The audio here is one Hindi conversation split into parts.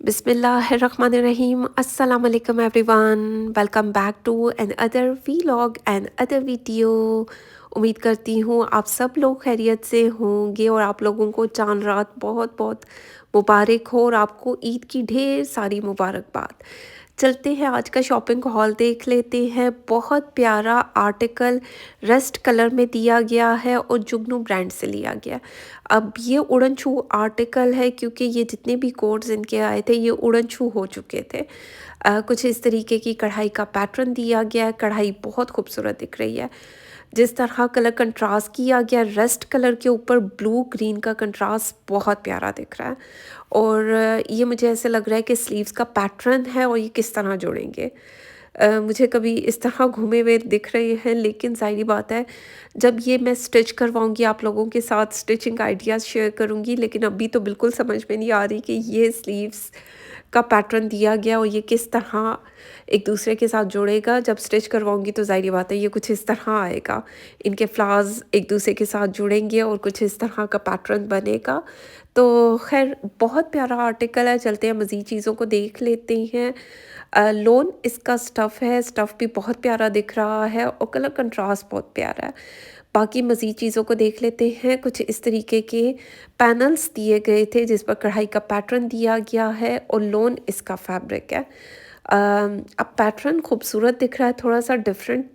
बिस्मिल्लाहिर्रहमानिर्रहीम अस्सलाम वालेकुम everyone. Welcome back to another vlog and other video. उम्मीद करती हूँ आप सब लोग खैरियत से होंगे और आप लोगों को चांद रात बहुत बहुत मुबारक हो और आपको ईद की ढेर सारी मुबारकबाद। चलते हैं आज का शॉपिंग हॉल देख लेते हैं। बहुत प्यारा आर्टिकल रस्ट कलर में दिया गया है और जुगनू ब्रांड से लिया गया। अब ये उड़न छू आर्टिकल है क्योंकि ये जितने भी कोड्स इनके आए थे ये उड़न छू हो चुके थे। कुछ इस तरीके की कढ़ाई का पैटर्न दिया गया है। कढ़ाई बहुत खूबसूरत दिख रही है। जिस तरह कलर कंट्रास्ट किया गया रस्ट कलर के ऊपर ब्लू ग्रीन का कंट्रास्ट बहुत प्यारा दिख रहा है। और ये मुझे ऐसे लग रहा है कि स्लीव्स का पैटर्न है और ये किस तरह जोड़ेंगे। मुझे कभी इस तरह घूमे हुए दिख रहे हैं, लेकिन ज़ाहिर बात है जब ये मैं स्टिच करवाऊँगी आप लोगों के साथ स्टिचिंग आइडियाज़ शेयर करूँगी, लेकिन अभी तो बिल्कुल समझ में नहीं आ रही कि ये स्लीव्स का पैटर्न दिया गया और ये किस तरह एक दूसरे के साथ जोड़ेगा। जब स्टिच करवाऊँगी तो ज़ाहिर बात है ये कुछ इस तरह आएगा। इनके फ्लावर्स एक दूसरे के साथ जुड़ेंगे और कुछ इस तरह का पैटर्न बनेगा। तो ख़ैर बहुत प्यारा आर्टिकल है। चलते हैं मज़ीद चीज़ों को देख लेते हैं। लोन इसका स्टफ़ है, स्टफ़ भी बहुत प्यारा दिख रहा है और कलर कंट्रास्ट बहुत प्यारा है। बाकी मज़ीद चीज़ों को देख लेते हैं। कुछ इस तरीके के पैनल्स दिए गए थे जिस पर कढ़ाई का पैटर्न दिया गया है और लोन इसका फैब्रिक है। अब पैटर्न खूबसूरत दिख रहा है, थोड़ा-सा डिफरेंट,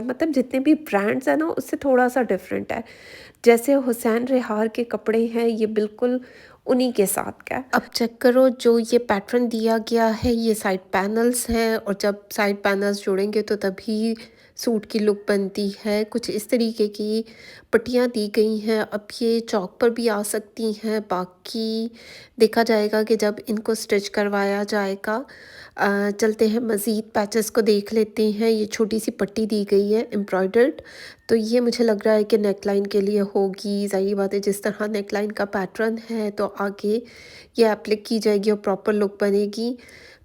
मतलब जितने भी ब्रांड्स हैं ना उससे थोड़ा-सा डिफरेंट है। जैसे हुसैन रेहार के कपड़े हैं ये बिल्कुल उन्हीं के साथ का है। अब चेक करो जो ये पैटर्न दिया गया है ये साइड पैनल्स हैं और जब साइड पैनल्स जुड़ेंगे तो तभी सूट की लुक बनती है। कुछ इस तरीके की पट्टियाँ दी गई हैं। अब ये चौक पर भी आ सकती हैं, बाकी देखा जाएगा कि जब इनको स्टिच करवाया जाएगा। चलते हैं मज़ीद पैचेस को देख लेते हैं। ये छोटी सी पट्टी दी गई है एम्ब्रॉयडर्ड, तो ये मुझे लग रहा है कि नेकलाइन के लिए होगी। ज़ाहिर बात है जिस तरह नेकलाइन का पैटर्न है तो आगे ये एप्लिक की जाएगी और प्रॉपर लुक बनेगी।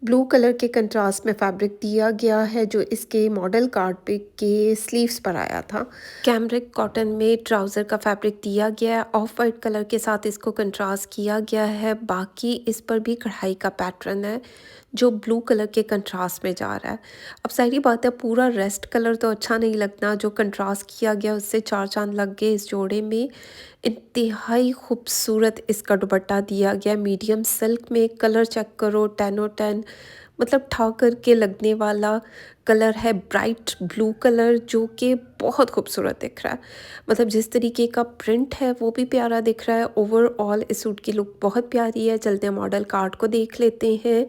ब्लू कलर के कंट्रास्ट में फैब्रिक दिया गया है जो इसके मॉडल कार्ड पे के स्लीव्स पर आया था। कैमरिक कॉटन में ट्राउज़र का फैब्रिक दिया गया है। ऑफ वाइट कलर के साथ इसको कंट्रास्ट किया गया है। बाकी इस पर भी कढ़ाई का पैटर्न है जो ब्लू कलर के कंट्रास्ट में जा रहा है। अब सारी बात है पूरा रेस्ट कलर तो अच्छा नहीं लगना, जो कंट्रास्ट किया गया उससे चार चांद लग गए इस जोड़े में। इंतहाई खूबसूरत इसका दुपट्टा दिया गया मीडियम सिल्क में। कलर चेक करो 10/10, मतलब ठा करके लगने वाला कलर है। ब्राइट ब्लू कलर जो कि बहुत खूबसूरत दिख रहा है। मतलब जिस तरीके का प्रिंट है वो भी प्यारा दिख रहा है। ओवरऑल इस सूट की लुक बहुत प्यारी है। चलते हैं मॉडल कार्ड को देख लेते हैं।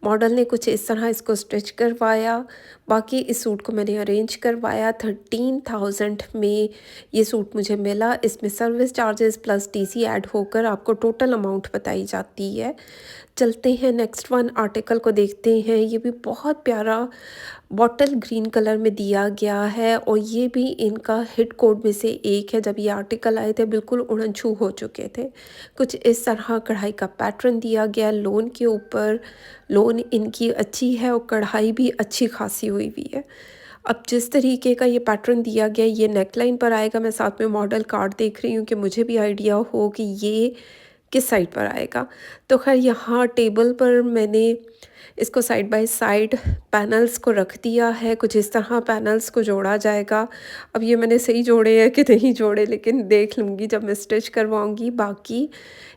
मॉडल ने कुछ इस तरह इसको स्टिच करवाया। बाकी इस सूट को मैंने अरेंज करवाया 13,000 में ये सूट मुझे मिला। इसमें service charges plus TC add होकर आपको टोटल अमाउंट बताई जाती है। चलते हैं नेक्स्ट वन आर्टिकल को देखते हैं। ये भी बहुत प्यारा बॉटल ग्रीन कलर में दिया गया है और ये भी इनका हिट कोड में से एक है। जब ये आर्टिकल आए थे बिल्कुल उड़न छू हो चुके थे। कुछ इस तरह कढ़ाई का पैटर्न दिया गया लोन के ऊपर। लोन इनकी अच्छी है और कढ़ाई भी अच्छी खासी हुई हुई है। अब जिस तरीके का ये पैटर्न दिया गया ये नेकलाइन पर आएगा। मैं साथ में मॉडल कार्ड देख रही हूँ कि मुझे भी आइडिया हो कि ये किस साइड पर आएगा। तो खैर यहाँ टेबल पर मैंने इसको साइड बाय साइड पैनल्स को रख दिया है। कुछ इस तरह पैनल्स को जोड़ा जाएगा। अब ये मैंने सही जोड़े हैं कि नहीं जोड़े, लेकिन देख लूँगी जब मैं स्टिच करवाऊँगी। बाकी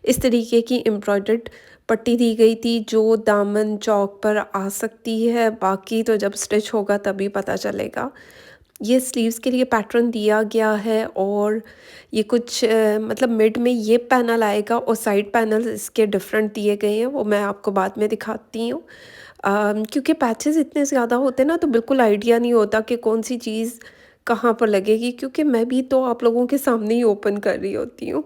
इस तरीके की एम्ब्रॉयडर्ड पट्टी दी गई थी जो दामन चौक पर आ सकती है। बाकी तो जब स्टिच होगा तभी पता चलेगा। ये स्लीव्स के लिए पैटर्न दिया गया है और ये कुछ मतलब मिड में ये पैनल आएगा और साइड पैनल इसके डिफरेंट दिए गए हैं, वो मैं आपको बाद में दिखाती हूँ। क्योंकि पैचेस इतने ज़्यादा होते हैं ना तो बिल्कुल आइडिया नहीं होता कि कौन सी चीज़ कहाँ पर लगेगी, क्योंकि मैं भी तो आप लोगों के सामने ही ओपन कर रही होती हूँ।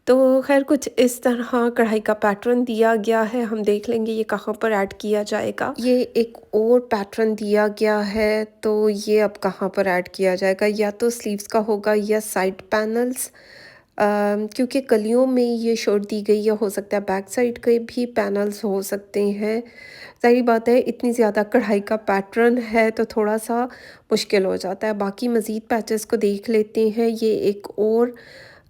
तो खैर कुछ इस तरह कढ़ाई का पैटर्न दिया गया है। हम देख लेंगे ये कहाँ पर ऐड किया जाएगा। ये एक और पैटर्न दिया गया है तो ये अब कहाँ पर ऐड किया जाएगा, या तो स्लीव्स का होगा या साइड पैनल्स। क्योंकि कलियों में ये शर्ट दी गई है, हो सकता है बैक साइड के भी पैनल्स हो सकते हैं। ज़ाहिर बात है इतनी ज़्यादा कढ़ाई का पैटर्न है तो थोड़ा सा मुश्किल हो जाता है। बाकी मज़ीद पैचेस को देख लेते हैं। ये एक और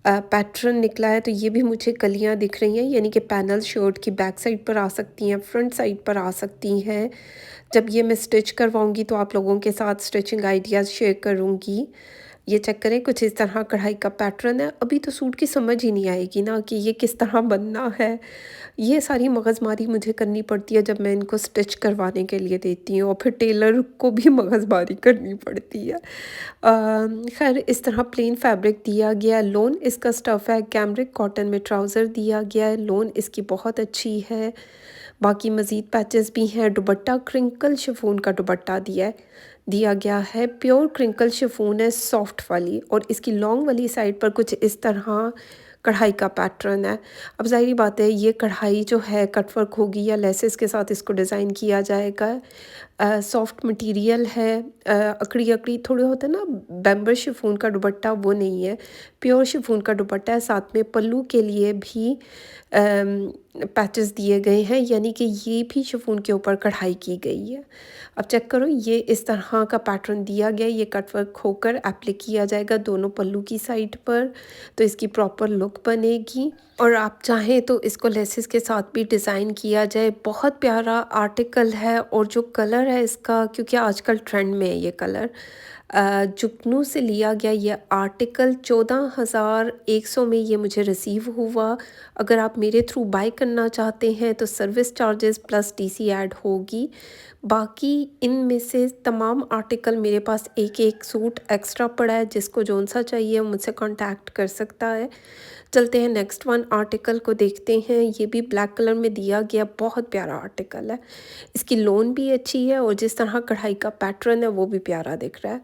पैटर्न निकला है, तो ये भी मुझे कलियाँ दिख रही हैं, यानी कि पैनल शर्ट की बैक साइड पर आ सकती हैं, फ्रंट साइड पर आ सकती हैं। जब ये मैं स्टिच करवाऊँगी तो आप लोगों के साथ स्टिचिंग आइडियाज़ शेयर करूँगी। ये चेक करें, कुछ इस तरह कढ़ाई का पैटर्न है। अभी तो सूट की समझ ही नहीं आएगी ना कि ये किस तरह बनना है। ये सारी मगज़मारी मुझे करनी पड़ती है जब मैं इनको स्टिच करवाने के लिए देती हूँ, और फिर टेलर को भी मगज़मारी करनी पड़ती है। खैर, इस तरह प्लेन फैब्रिक दिया गया है। लोन इसका स्टफ़ है, कैमरिक कॉटन में ट्राउज़र दिया गया है। लोन इसकी बहुत अच्छी है। बाकी मज़ीद पैचेस भी हैं। दुपट्टा क्रिंकल शिफॉन का दुपट्टा दिया गया है। प्योर क्रिंकल शिफॉन है, सॉफ्ट वाली, और इसकी लॉन्ग वाली साइड पर कुछ इस तरह कढ़ाई का पैटर्न है। अब ज़ाहिर बात है, ये कढ़ाई जो है कटवर्क होगी या लेसेस के साथ इसको डिज़ाइन किया जाएगा। सॉफ्ट मटेरियल है। अकड़ी अकड़ी थोड़े होते हैं ना, बैम्बर शिफॉन का दुपट्टा वो नहीं है, प्योर शिफॉन का दुपट्टा है। साथ में पल्लू के लिए भी पैचेस दिए गए हैं, यानी कि ये भी शिफॉन के ऊपर कढ़ाई की गई है। अब चेक करो, ये इस तरह का पैटर्न दिया गया है। ये कटवर्क होकर एप्लाई किया जाएगा दोनों पल्लू की साइड पर, तो इसकी प्रॉपर लुक बनेगी। और आप चाहें तो इसको लेसेस के साथ भी डिज़ाइन किया जाए। बहुत प्यारा आर्टिकल है, और जो कलर है इसका, क्योंकि आजकल ट्रेंड में है ये कलर, जुगनू से लिया गया ये आर्टिकल 14,100 में ये मुझे रिसीव हुआ। अगर आप मेरे थ्रू बाय करना चाहते हैं तो service charges plus DC add होगी। बाकी इनमें से तमाम आर्टिकल मेरे पास एक एक सूट एक्स्ट्रा पड़ा है, जिसको जौन सा चाहिए मुझसे कांटेक्ट कर सकता है। चलते हैं नेक्स्ट वन आर्टिकल को देखते हैं। ये भी ब्लैक कलर में दिया गया, बहुत प्यारा आर्टिकल है। इसकी लोन भी अच्छी है, और जिस तरह कढ़ाई का पैटर्न है वो भी प्यारा दिख रहा है।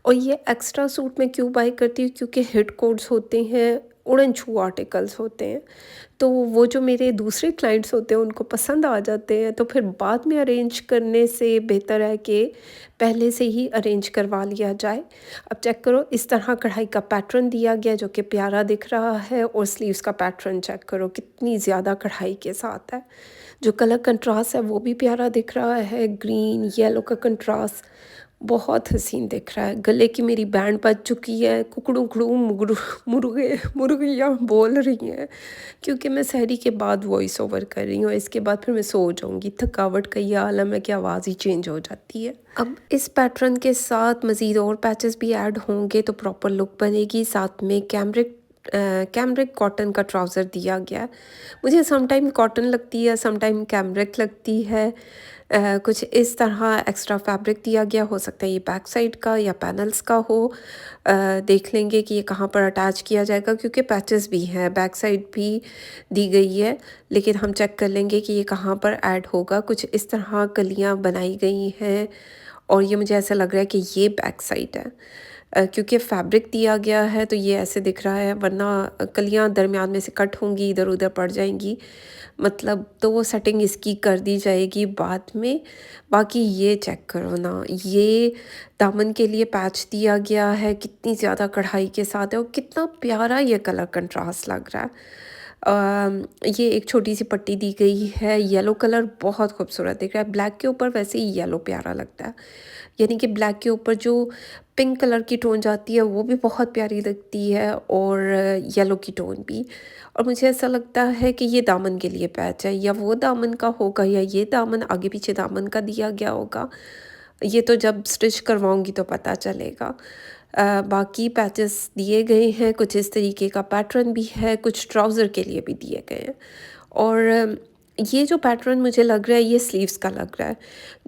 और ये एक्स्ट्रा सूट मैं क्यों बाय करती हूँ, क्योंकि हिट कोड्स होते हैं, उड़न छू आर्टिकल्स होते हैं, तो वो जो मेरे दूसरे क्लाइंट्स होते हैं उनको पसंद आ जाते हैं। तो फिर बाद में अरेंज करने से बेहतर है कि पहले से ही अरेंज करवा लिया जाए। अब चेक करो, इस तरह कढ़ाई का पैटर्न दिया गया जो कि प्यारा दिख रहा है, और स्लीव्स का पैटर्न चेक करो कितनी ज़्यादा कढ़ाई के साथ है। जो कलर कंट्रास्ट है वो भी प्यारा दिख रहा है, ग्रीन येलो का कंट्रास्ट बहुत हसीन दिख रहा है। गले की मेरी बैंड बज चुकी है, कुकड़ू कुकड़ू मुर्गियाँ बोल रही हैं, क्योंकि मैं सहरी के बाद वॉइस ओवर कर रही हूँ। इसके बाद फिर मैं सो जाऊँगी। थकावट का ये आलम है कि आवाज़ ही चेंज हो जाती है। अब इस पैटर्न के साथ मज़ीद और पैचेस भी ऐड होंगे तो प्रॉपर लुक बनेगी। साथ में कैमरिक कॉटन का ट्राउज़र दिया गया है। मुझे समटाइम कॉटन लगती है, समटाइम कैमरिक लगती है। कुछ इस तरह एक्स्ट्रा फैब्रिक दिया गया, हो सकता है ये बैक साइड का या पैनल्स का हो। देख लेंगे कि ये कहाँ पर अटैच किया जाएगा, क्योंकि पैचेस भी हैं, बैक साइड भी दी गई है, लेकिन हम चेक कर लेंगे कि ये कहाँ पर ऐड होगा। कुछ इस तरह कलियाँ बनाई गई हैं, और ये मुझे ऐसा लग रहा है कि ये बैक साइड है। क्योंकि फैब्रिक दिया गया है तो ये ऐसे दिख रहा है, वरना कलियाँ दरमियान में से कट होंगी, इधर उधर पड़ जाएंगी, मतलब तो वो सेटिंग इसकी कर दी जाएगी बाद में। बाकी ये चेक करो ना, ये दामन के लिए पैच दिया गया है, कितनी ज़्यादा कढ़ाई के साथ है, और कितना प्यारा ये कलर कंट्रास्ट लग रहा है। ये एक छोटी सी पट्टी दी गई है, येलो कलर बहुत खूबसूरत दिख रहा है। ब्लैक के ऊपर वैसे ही येलो प्यारा लगता है, यानी कि ब्लैक के ऊपर जो पिंक कलर की टोन जाती है वो भी बहुत प्यारी लगती है, और येलो की टोन भी। और मुझे ऐसा लगता है कि ये दामन के लिए पैच है, या वो दामन का होगा, या ये दामन आगे पीछे दामन का दिया गया होगा। ये तो जब स्टिच करवाऊँगी तो पता चलेगा। बाकी पैचेस दिए गए हैं, कुछ इस तरीके का पैटर्न भी है, कुछ ट्राउज़र के लिए भी दिए गए हैं। और ये जो पैटर्न मुझे लग रहा है ये स्लीव्स का लग रहा है।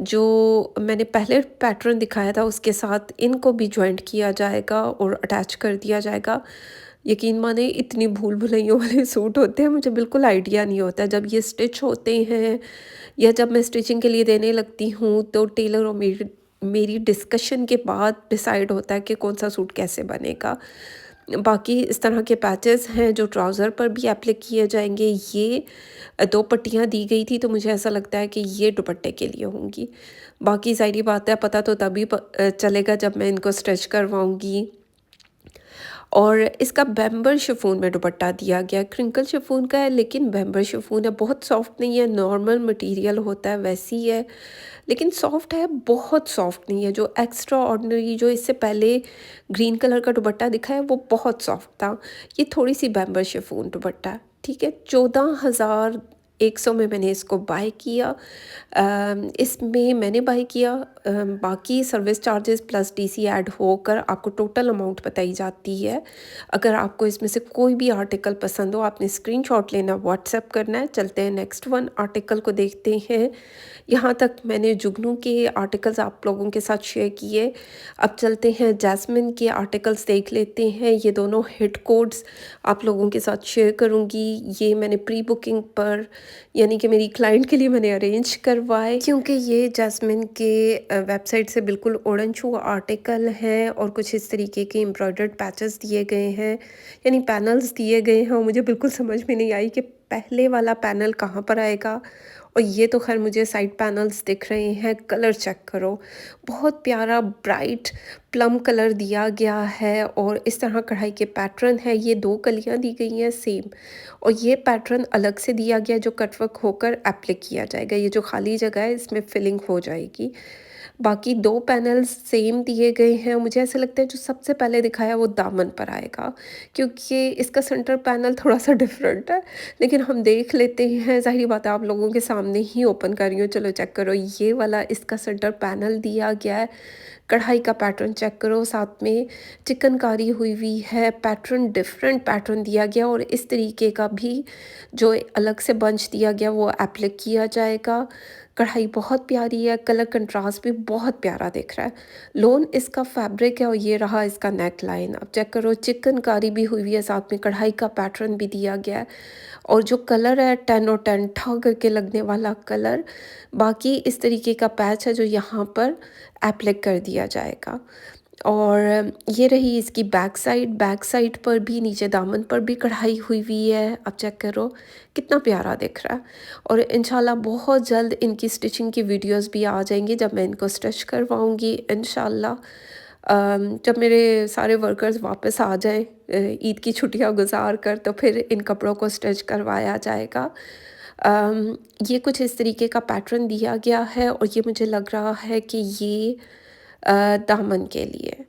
जो मैंने पहले पैटर्न दिखाया था उसके साथ इनको भी जॉइंट किया जाएगा और अटैच कर दिया जाएगा। यकीन माने, इतनी भूल भुलैयों वाले सूट होते हैं, मुझे बिल्कुल आइडिया नहीं होता। जब ये स्टिच होते हैं या जब मैं स्टिचिंग के लिए देने लगती हूँ तो टेलर और मेरी डिस्कशन के बाद डिसाइड होता है कि कौन सा सूट कैसे बनेगा। बाकी इस तरह के पैचेस हैं जो ट्राउज़र पर भी एप्लाई किए जाएंगे। ये 2 पट्टियाँ दी गई थी, तो मुझे ऐसा लगता है कि ये दुपट्टे के लिए होंगी। बाकी ज़ाहिर बात है, पता तो तभी चलेगा जब मैं इनको स्टिच करवाऊँगी। और इसका बैम्बर शिफॉन में दुपट्टा दिया गया। क्रिंकल शिफॉन का है लेकिन बैम्बर शिफॉन है, बहुत सॉफ्ट नहीं है, नॉर्मल मटेरियल होता है वैसी है, लेकिन सॉफ्ट है, बहुत सॉफ्ट नहीं है। जो एक्स्ट्रा ऑर्डिनरी जो इससे पहले ग्रीन कलर का दुपट्टा दिखा है वो बहुत सॉफ्ट था, ये थोड़ी सी बैम्बर शिफॉन दुपट्टा है। ठीक है, 14,100 में मैंने इसको बाय किया। इसमें मैंने बाय किया, बाकी service charges plus DC add होकर आपको टोटल अमाउंट बताई जाती है। अगर आपको इसमें से कोई भी आर्टिकल पसंद हो आपने स्क्रीनशॉट लेना, व्हाट्सएप करना है। चलते हैं नेक्स्ट वन आर्टिकल को देखते हैं। यहाँ तक मैंने जुगनू के आर्टिकल्स आप लोगों के साथ शेयर किए। अब चलते हैं जैस्मिन के आर्टिकल्स देख लेते हैं। ये दोनों हिट कोड्स आप लोगों के साथ शेयर करूँगी। ये मैंने प्री बुकिंग पर यानी कि मेरी क्लाइंट के लिए मैंने अरेंज करवाए, क्योंकि ये जैस्मिन के वेबसाइट से बिल्कुल ओडन छू आर्टिकल है और कुछ इस तरीके के एम्ब्रॉयडर्ड पैचेस दिए गए हैं, यानी पैनल्स दिए गए हैं। और मुझे बिल्कुल समझ में नहीं आई कि पहले वाला पैनल कहाँ पर आएगा, और ये तो खैर मुझे साइड पैनल्स दिख रहे हैं। कलर चेक करो, बहुत प्यारा ब्राइट प्लम कलर दिया गया है और इस तरह कढ़ाई के पैटर्न है। ये 2 कलियां दी गई हैं सेम, और ये पैटर्न अलग से दिया गया जो कटवर्क होकर एप्लिक किया जाएगा। ये जो खाली जगह है इसमें फिलिंग हो जाएगी। बाकी 2 पैनल्स सेम दिए गए हैं। मुझे ऐसा लगता है जो सबसे पहले दिखाया वो दामन पर आएगा, क्योंकि इसका सेंटर पैनल थोड़ा सा डिफरेंट है, लेकिन हम देख लेते हैं। ज़ाहिर बात है आप लोगों के सामने ही ओपन कर रही हूँ, चलो चेक करो। ये वाला इसका सेंटर पैनल दिया गया है। कढ़ाई का पैटर्न चेक करो, साथ में चिकनकारी हुई है, पैटर्न डिफरेंट पैटर्न दिया गया, और इस तरीके का भी जो अलग से बंच दिया गया वो एप्लिक किया जाएगा। कढ़ाई बहुत प्यारी है, कलर कंट्रास्ट भी बहुत प्यारा दिख रहा है। लोन इसका फैब्रिक है और ये रहा इसका नेक लाइन। अब चेक करो, चिकनकारी भी हुई है, साथ में कढ़ाई का पैटर्न भी दिया गया है, और जो कलर है 10 और 10 ठा करके लगने वाला कलर। बाकी इस तरीके का पैच है जो यहाँ पर एप्लिक कर दिया जाएगा। और ये रही इसकी बैक साइड पर भी, नीचे दामन पर भी कढ़ाई हुई है। अब चेक करो कितना प्यारा दिख रहा है। और इंशाल्लाह बहुत जल्द इनकी स्टिचिंग की वीडियोस भी आ जाएंगी जब मैं इनको स्टिच करवाऊंगी इंशाल्लाह। जब मेरे सारे वर्कर्स वापस आ जाएं ईद की छुट्टियां गुजार कर, तो फिर इन कपड़ों को स्टिच करवाया जाएगा। ये कुछ इस तरीके का पैटर्न दिया गया है, और ये मुझे लग रहा है कि ये दामन के लिए,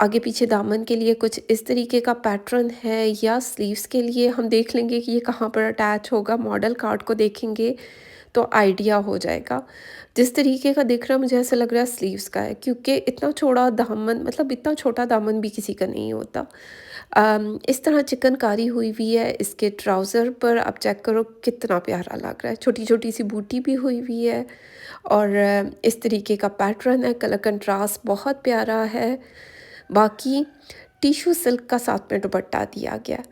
आगे पीछे दामन के लिए कुछ इस तरीके का पैटर्न है, या स्लीव्स के लिए हम देख लेंगे कि ये कहाँ पर अटैच होगा। मॉडल कार्ड को देखेंगे तो आइडिया हो जाएगा। जिस तरीके का दिख रहा है मुझे ऐसा लग रहा है स्लीव्स का है, क्योंकि इतना चौड़ा दामन, मतलब इतना छोटा दामन भी किसी का नहीं होता। इस तरह चिकनकारी हुई है इसके ट्राउज़र पर। आप चेक करो कितना प्यारा लग रहा है, छोटी छोटी सी बूटी भी हुई है, और इस तरीके का पैटर्न है। कलर कंट्रास्ट बहुत प्यारा है। बाकी टिश्यू सिल्क का साथ में दुपट्टा दिया गया।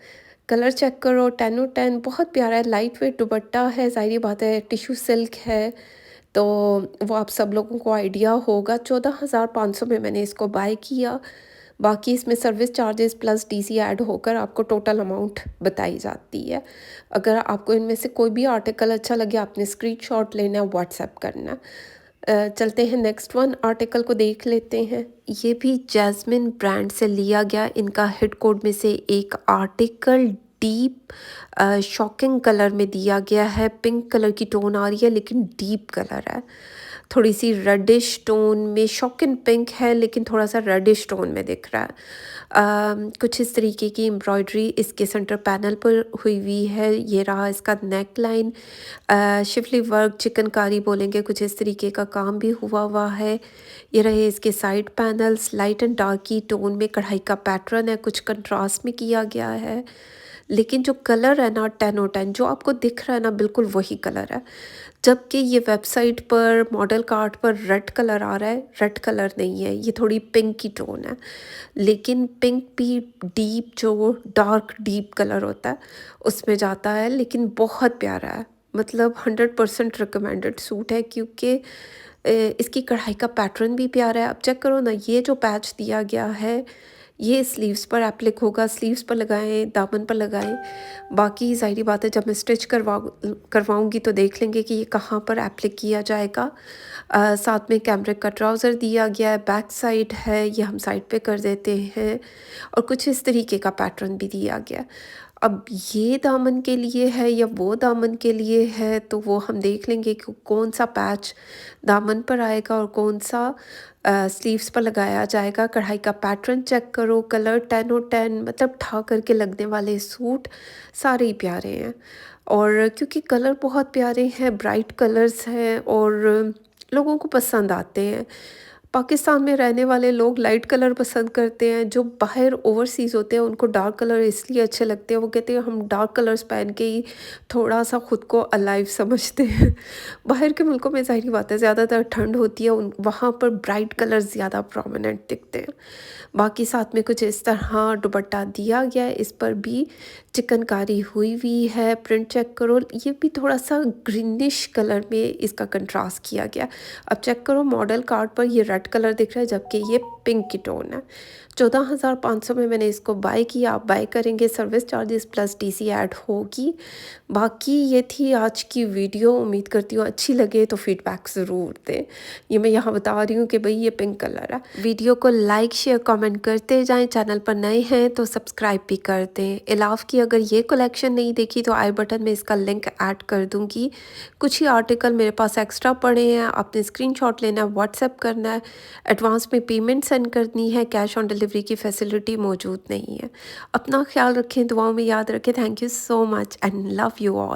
कलर चेक करो, 10 और 10 बहुत प्यारा है, लाइट वेट दुपट्टा है। ज़ाहिर बात है टिश्यू सिल्क है तो वो आप सब लोगों को आइडिया होगा। 14,500 में मैंने इसको बाय किया। बाकी इसमें service charges plus DC add होकर आपको टोटल अमाउंट बताई जाती है। अगर आपको इनमें से कोई भी आर्टिकल अच्छा लगे आपने स्क्रीनशॉट लेना, व्हाट्सएप करना। चलते हैं नेक्स्ट वन आर्टिकल को देख लेते हैं। ये भी जैस्मिन ब्रांड से लिया गया इनका हिट कोड में से एक आर्टिकल। डीप शॉकिंग कलर में दिया गया है। पिंक कलर की टोन आ रही है लेकिन डीप कलर है, थोड़ी सी रेडिश टोन में। शॉकिंग पिंक है लेकिन थोड़ा सा रेडिश टोन में दिख रहा है। कुछ इस तरीके की एम्ब्रॉयडरी इसके सेंटर पैनल पर हुई है। ये रहा इसका neck line, Schiffli work chikankari बोलेंगे, कुछ इस तरीके का काम भी हुआ है। ये रहे इसके side panels, light and dark की टोन में कढ़ाई का पैटर्न है, कुछ कंट्रास्ट में किया गया है। लेकिन जो कलर है ना 10 और 10 जो आपको दिख रहा है ना बिल्कुल वही कलर है, जबकि ये वेबसाइट पर मॉडल कार्ड पर रेड कलर आ रहा है। रेड कलर नहीं है, ये थोड़ी पिंक की टोन है, लेकिन पिंक भी डीप जो डार्क डीप कलर होता है उसमें जाता है। लेकिन बहुत प्यारा है, मतलब 100% रिकमेंडेड सूट है, क्योंकि इसकी कढ़ाई का पैटर्न भी प्यारा है। अब चेक करो ना, ये जो पैच दिया गया है ये स्लीव्स पर एप्लिक होगा, स्लीव्स पर लगाएँ, दामन पर लगाएँ। बाकी ज़ाहिर-सी बात है जब मैं स्टिच करवाऊँगी तो देख लेंगे कि ये कहाँ पर एप्लिक किया जाएगा। साथ में कैमरिक का ट्राउज़र दिया गया है, बैक साइड है, ये हम साइड पे कर देते हैं और कुछ इस तरीके का पैटर्न भी दिया गया है। अब ये दामन के लिए है या वो दामन के लिए है, तो वो हम देख लेंगे कि कौन-सा पैच दामन पर आएगा और कौन-सा स्लीव्स पर लगाया जाएगा। कढ़ाई का पैटर्न चेक करो, कलर 10 और 10, मतलब ठा करके लगने वाले सूट सारे ही प्यारे हैं। और क्योंकि कलर बहुत प्यारे हैं, ब्राइट कलर्स हैं और लोगों को पसंद आते हैं। पाकिस्तान में रहने वाले लोग लाइट कलर पसंद करते हैं, जो बाहर ओवरसीज़ होते हैं उनको डार्क कलर इसलिए अच्छे लगते हैं, वो कहते हैं हम डार्क कलर्स पहन के ही थोड़ा-सा खुद को अलाइव समझते हैं। बाहर के मुल्कों में ज़ाहिर-सी बात है ज़्यादातर ठंड होती है, उन वहाँ पर ब्राइट कलर्स ज़्यादा प्रोमिनेंट दिखते हैं। बाकी साथ में कुछ इस तरह दुपट्टा दिया गया है, इस पर भी चिकनकारी हुई हुई है, प्रिंट चेक करो, ये भी थोड़ा-सा ग्रीनिश कलर में इसका कंट्रास्ट किया गया। अब चेक करो मॉडल कार्ड पर ये रेड कलर दिख रहा है जबकि ये पिंक की टोन है। 14,500 में मैंने इसको बाय किया। आप बाय करेंगे service charges plus DC add होगी। बाकी ये थी आज की वीडियो, उम्मीद करती हूँ अच्छी लगे तो फीडबैक ज़रूर दें। ये मैं यहाँ बता रही हूँ कि भाई ये पिंक कलर है। वीडियो को लाइक शेयर कमेंट करते जाएं, चैनल पर नए हैं तो सब्सक्राइब भी कर दें। इलाफ की अगर ये कलेक्शन नहीं देखी तो आई बटन में इसका लिंक ऐड कर दूँगी। कुछ ही आर्टिकल मेरे पास एक्स्ट्रा पड़े हैं, आपने स्क्रीनशॉट लेना है, व्हाट्सएप करना है, एडवांस में पेमेंट सेंड करनी है, कैश ऑन डिलीवरी की फैसिलिटी मौजूद नहीं है। अपना ख्याल रखें, दुआओं में याद रखें। Thank you so much and love you all.